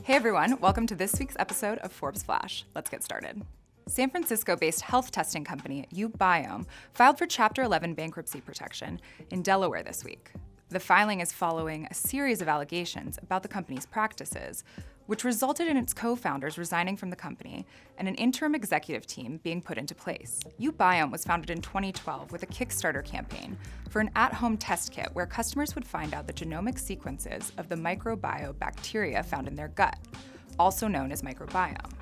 Hey everyone, welcome to this week's episode of Forbes Flash. Let's get started. San Francisco-based health testing company Ubiome filed for Chapter 11 bankruptcy protection in Delaware this week. The filing is following a series of allegations about the company's practices, which resulted in its co-founders resigning from the company and an interim executive team being put into place. Ubiome was founded in 2012 with a Kickstarter campaign for an at-home test kit where customers would find out the genomic sequences of the microbiobacteria found in their gut, also known as microbiome.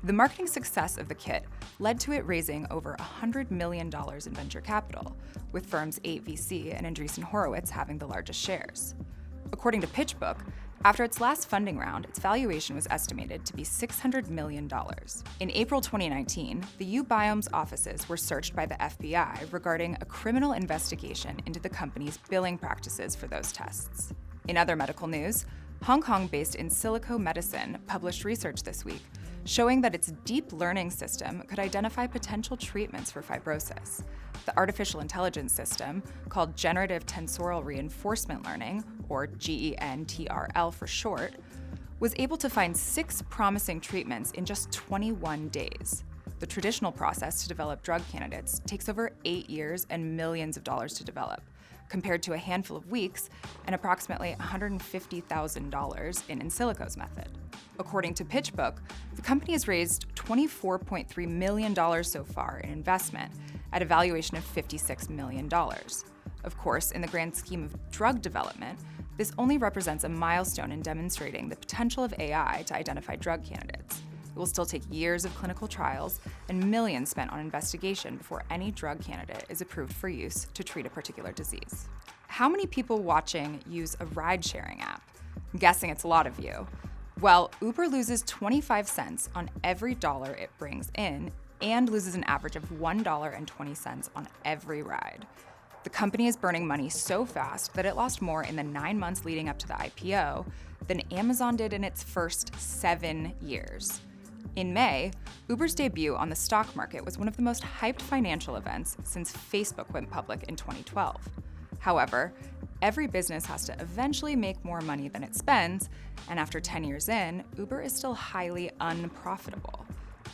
The marketing success of the kit led to it raising over $100 million in venture capital, with firms 8VC and Andreessen Horowitz having the largest shares. According to PitchBook, after its last funding round, its valuation was estimated to be $600 million. In April 2019, the Ubiome's offices were searched by the FBI regarding a criminal investigation into the company's billing practices for those tests. In other medical news, Hong Kong-based In Silico Medicine published research this week showing that its deep learning system could identify potential treatments for fibrosis. The artificial intelligence system, called Generative Tensorial Reinforcement Learning, or GENTRL for short, was able to find 6 promising treatments in just 21 days. The traditional process to develop drug candidates takes over 8 years and millions of dollars to develop, compared to a handful of weeks and approximately $150,000 in Silico's method. According to PitchBook, the company has raised $24.3 million so far in investment at a valuation of $56 million. Of course, in the grand scheme of drug development, this only represents a milestone in demonstrating the potential of AI to identify drug candidates. It will still take years of clinical trials and millions spent on investigation before any drug candidate is approved for use to treat a particular disease. How many people watching use a ride-sharing app? I'm guessing it's a lot of you. Well, Uber loses 25 cents on every dollar it brings in and loses an average of $1.20 on every ride. The company is burning money so fast that it lost more in the 9 months leading up to the IPO than Amazon did in its first 7 years. In May, Uber's debut on the stock market was one of the most hyped financial events since Facebook went public in 2012. However, every business has to eventually make more money than it spends, and after 10 years in, Uber is still highly unprofitable.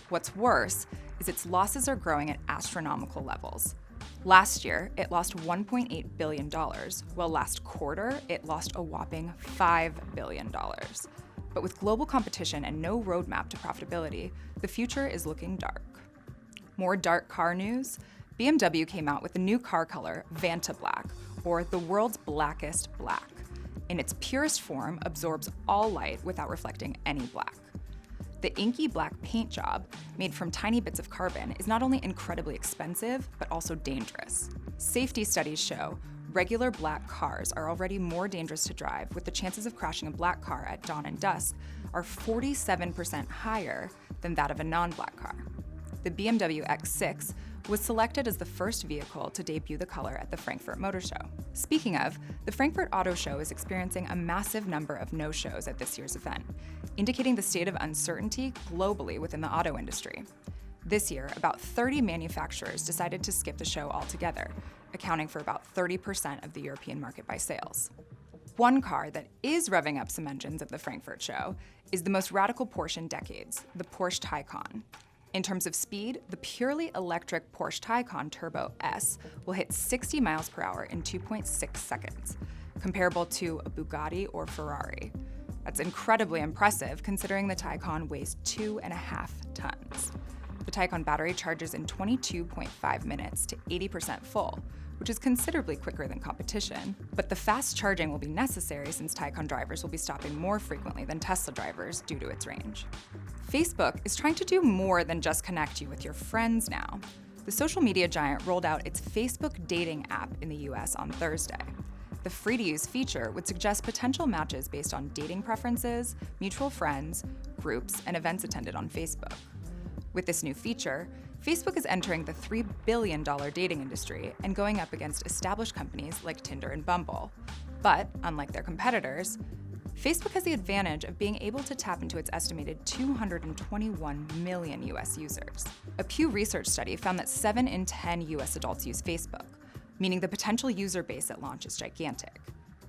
What's worse is its losses are growing at astronomical levels. Last year, it lost $1.8 billion, while last quarter, it lost a whopping $5 billion. But with global competition and no roadmap to profitability, the future is looking dark. More dark car news: BMW came out with a new car color, Vanta Black, or the world's blackest black. In its purest form, absorbs all light without reflecting any black. The inky black paint job, made from tiny bits of carbon, is not only incredibly expensive, but also dangerous. Safety studies show regular black cars are already more dangerous to drive, with the chances of crashing a black car at dawn and dusk are 47% higher than that of a non-black car. The BMW X6 was selected as the first vehicle to debut the color at the Frankfurt Motor Show. Speaking of, the Frankfurt Auto Show is experiencing a massive number of no-shows at this year's event, indicating the state of uncertainty globally within the auto industry. This year, about 30 manufacturers decided to skip the show altogether, accounting for about 30% of the European market by sales. One car that is revving up some engines at the Frankfurt show is the most radical Porsche in decades, the Porsche Taycan. In terms of speed, the purely electric Porsche Taycan Turbo S will hit 60 miles per hour in 2.6 seconds, comparable to a Bugatti or Ferrari. That's incredibly impressive considering the Taycan weighs 2.5 tons. The Taycan battery charges in 22.5 minutes to 80% full, which is considerably quicker than competition. But the fast charging will be necessary since Taycan drivers will be stopping more frequently than Tesla drivers due to its range. Facebook is trying to do more than just connect you with your friends now. The social media giant rolled out its Facebook dating app in the US on Thursday. The free-to-use feature would suggest potential matches based on dating preferences, mutual friends, groups, and events attended on Facebook. With this new feature, Facebook is entering the $3 billion dating industry and going up against established companies like Tinder and Bumble. But, unlike their competitors, Facebook has the advantage of being able to tap into its estimated 221 million US users. A Pew Research study found that 7 in 10 US adults use Facebook, meaning the potential user base at launch is gigantic.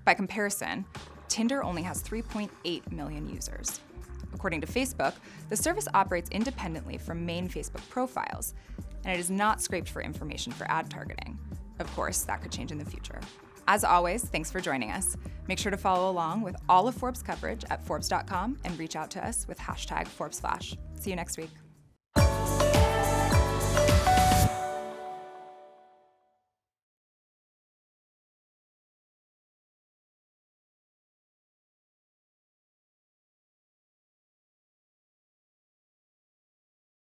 By comparison, Tinder only has 3.8 million users. According to Facebook, the service operates independently from main Facebook profiles, and it is not scraped for information for ad targeting. Of course, that could change in the future. As always, thanks for joining us. Make sure to follow along with all of Forbes coverage at Forbes.com and reach out to us with #ForbesFlash. See you next week.